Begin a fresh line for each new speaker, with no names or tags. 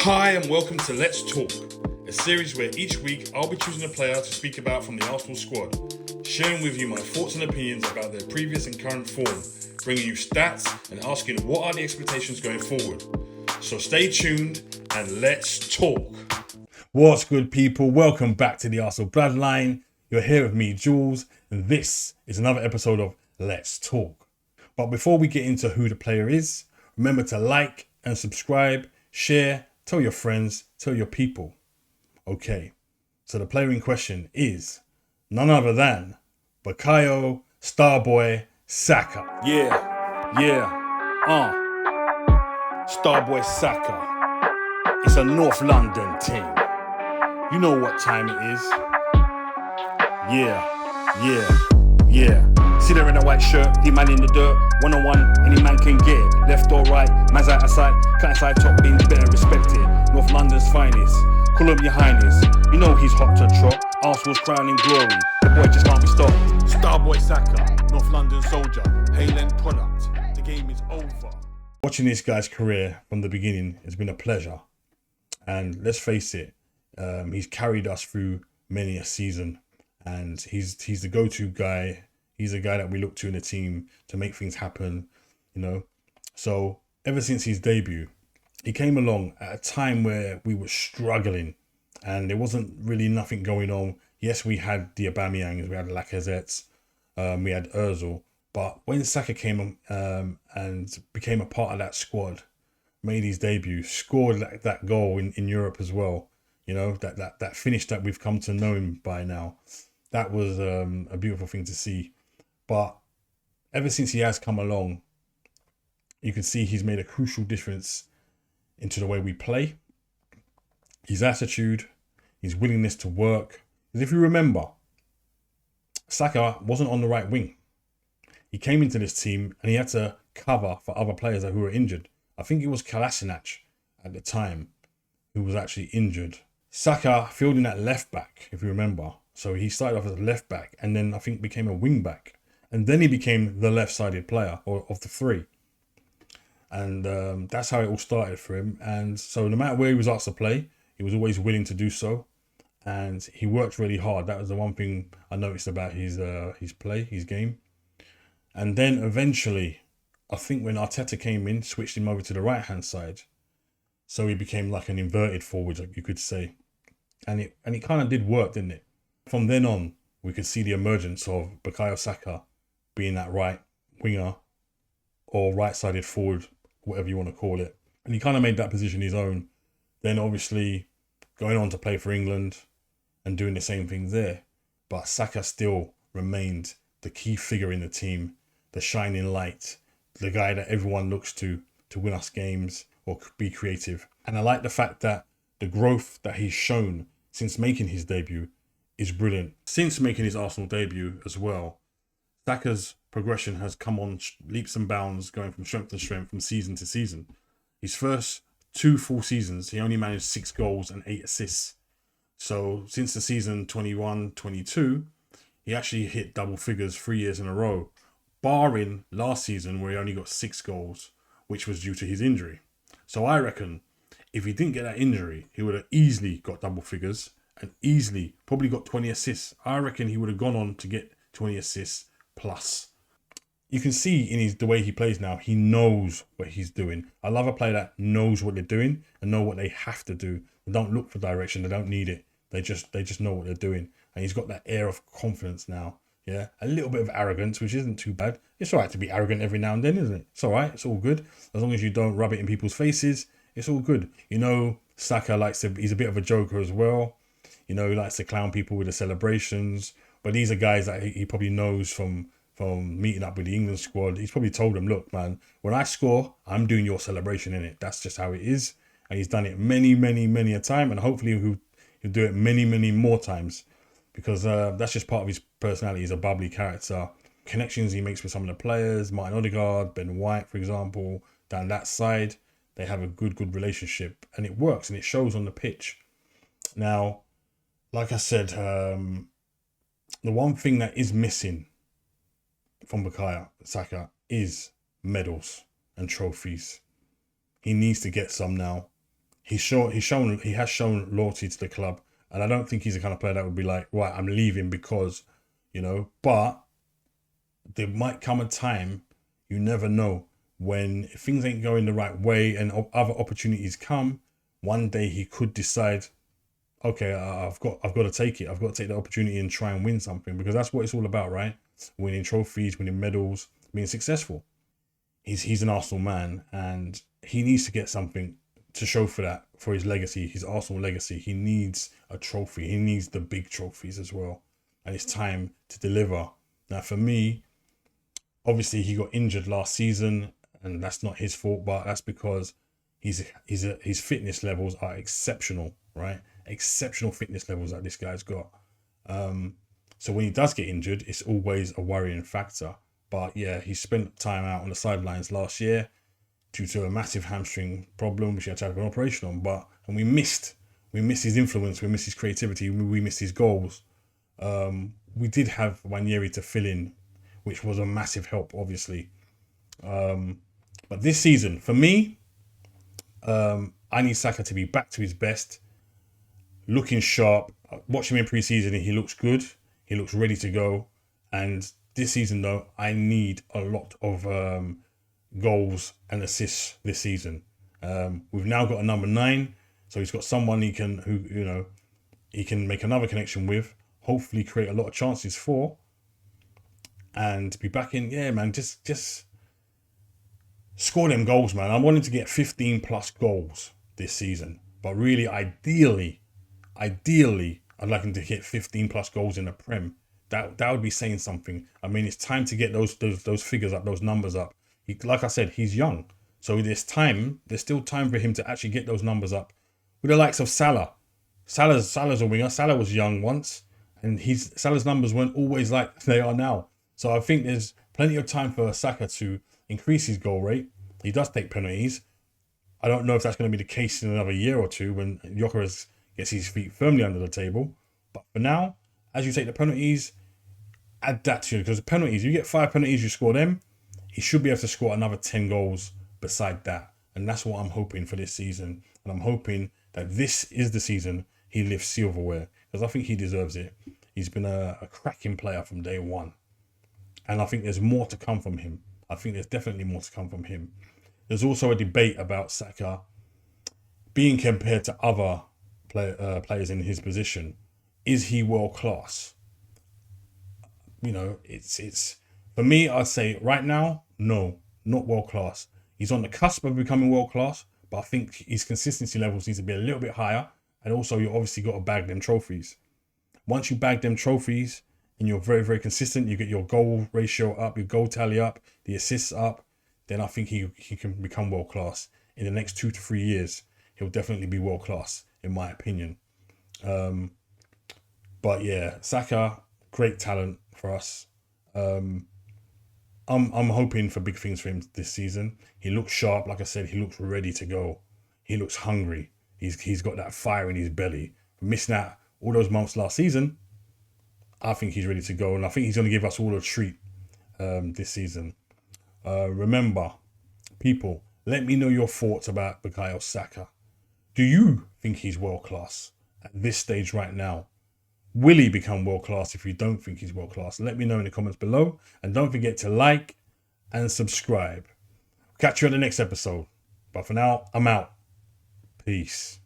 Hi and welcome to Let's Talk, a series where each week I'll be choosing a player to speak about from the Arsenal squad, sharing with you my thoughts and opinions about their previous and current form, bringing you stats and asking what are the expectations going forward. So stay tuned and let's talk.
What's good, people? Welcome back to the Arsenal Bloodline. You're here with me, Jules, and this is another episode of Let's Talk. But before we get into who the player is, remember to like and subscribe, share, tell your friends, tell your people. Okay, so the player in question is none other than Bukayo STARBOY Saka. STARBOY Saka. It's a North London team. You know what time it is. Yeah. See there in a white shirt, the man in the dirt. One-on-one, any man can get it. Left or right, man's out of sight. Cut inside top beams, better respect it. North London's finest, call him your highness. You know he's hot to trot. Arsenal's crowning glory, the boy just can't be stopped. STARBOY Saka, North London soldier, Haaland product. The game is over. Watching this guy's career from the beginning has been a pleasure. And let's face it, he's carried us through many a season. And he's the go-to guy. He's the guy that we look to in the team to make things happen, you know. So ever since his debut, he came along at a time where we were struggling and there wasn't really nothing going on. Yes, we had the Aubameyangs, we had Lacazette, we had Ozil. But when Saka came and became a part of that squad, made his debut, scored that goal in Europe as well, you know, that finish that we've come to know him by now. That was a beautiful thing to see. But ever since he has come along, you can see he's made a crucial difference into the way we play. His attitude, his willingness to work. Because if you remember, Saka wasn't on the right wing. He came into this team and he had to cover for other players who were injured. I think it was Kolasinac at the time who was actually injured. Saka filled in at left back, if you remember. So he started off as a left back and then I think became a wing back. And then he became the left-sided player of the three. And that's how it all started for him. And so no matter where he was asked to play, he was always willing to do so. And he worked really hard. That was the one thing I noticed about his play, his game. And then eventually, I think when Arteta came in, switched him over to the right-hand side. So he became like an inverted forward, you could say. And it kind of did work, didn't it? From then on, we could see the emergence of Bukayo Saka being that right winger or right-sided forward, whatever you want to call it. And he kind of made that position his own. Then obviously going on to play for England and doing the same thing there. But Saka still remained the key figure in the team, the shining light, the guy that everyone looks to win us games or be creative. And I like the fact that the growth that he's shown since making his debut is brilliant. Since making his Arsenal debut as well, Saka's progression has come on leaps and bounds, going from strength to strength, from season to season. His first 2 full seasons, he only managed 6 goals and 8 assists. So since the season 21-22, he actually hit double figures 3 years in a row, barring last season where he only got 6 goals, which was due to his injury. So I reckon if he didn't get that injury, he would have easily got double figures and easily probably got 20 assists. I reckon he would have gone on to get 20 assists plus. You can see in the way he plays now, he knows what he's doing. I love a player that knows what they're doing and know what they have to do. They don't look for direction. They don't need it. They just know what they're doing. And he's got that air of confidence now. Yeah, a little bit of arrogance, which isn't too bad. It's all right to be arrogant every now and then, isn't it? It's all right. It's all good. As long as you don't rub it in people's faces, it's all good. You know, Saka he's a bit of a joker as well. You know, he likes to clown people with the celebrations. But these are guys that he probably knows from meeting up with the England squad. He's probably told them, look, man, when I score, I'm doing your celebration in it. That's just how it is. And he's done it many, many, many a time. And hopefully he'll do it many, many more times. Because that's just part of his personality. He's a bubbly character. Connections he makes with some of the players, Martin Ødegaard, Ben White, for example, down that side, they have a good relationship. And it works and it shows on the pitch. Now, like I said, the one thing that is missing from Bukayo Saka is medals and trophies. He needs to get some now.
he has shown loyalty to the club, and I don't think he's the kind of player that would be like, right, I'm leaving because, but there might come a time, you never know, when things ain't going the right way and other opportunities come. One day he could decide, okay, I've got to take it. I've got to take the opportunity and try and win something, because that's what it's all about, right? Winning trophies, winning medals, being successful. He's an Arsenal man, and he needs to get something to show for that, for his legacy, his Arsenal legacy. He needs a trophy. He needs the big trophies as well, and it's time to deliver. Now, for me, obviously he got injured last season, and that's not his fault, but that's because his fitness levels are exceptional, right? Exceptional fitness levels that this guy's got. So when he does get injured, it's always a worrying factor. But yeah, he spent time out on the sidelines last year due to a massive hamstring problem, which he had to have an operation on. And we missed his influence, we missed his creativity, we missed his goals. We did have Nwaneri to fill in, which was a massive help, obviously. But this season, for me, I need Saka to be back to his best, looking sharp. Watch him in pre-season, he looks good. He looks ready to go. And this season, though, I need a lot of goals and assists this season. We've now got a number 9, so he's got someone he can make another connection with, hopefully create a lot of chances for, and be back in. Yeah, man, just score them goals, man. I want him to get 15 plus goals this season, but really, ideally, I'd like him to hit 15 plus goals in the Prem. That would be saying something. I mean, it's time to get those figures up, those numbers up. Like I said, he's young, so there's still time for him to actually get those numbers up. With the likes of Salah. Salah's a winger. Salah was young once, and Salah's numbers weren't always like they are now. So I think there's plenty of time for Saka to increase his goal rate. He does take penalties. I don't know if that's going to be the case in another year or two when Gyökerres gets his feet firmly under the table. But for now, as you take the penalties, add that to it, because the penalties, you get 5 penalties, you score them, he should be able to score another 10 goals beside that. And that's what I'm hoping for this season. And I'm hoping that this is the season he lifts silverware, because I think he deserves it. He's been a cracking player from day one. And I think there's more to come from him. I think there's definitely more to come from him. There's also a debate about Saka being compared to other players in his position. Is he world class? It's for me, I'd say right now, no, not world class. He's on the cusp of becoming world class, but I think his consistency levels needs to be a little bit higher. And also, you obviously got to bag them trophies. Once you bag them trophies and you're very, very consistent, you get your goal ratio up, your goal tally up, the assists up, then I think he can become world class. In the next 2 to 3 years, he'll definitely be world class, in my opinion. But yeah, Saka, great talent for us. I'm hoping for big things for him this season. He looks sharp, like I said. He looks ready to go. He looks hungry. He's got that fire in his belly. Missing out all those months last season, I think he's ready to go, and I think he's going to give us all a treat this season. Remember, people, let me know your thoughts about Bukayo Saka. Do you think he's world class at this stage right now? Will he become world class if you don't think he's world class? Let me know in the comments below. And don't forget to like and subscribe. Catch you on the next episode. But for now, I'm out. Peace.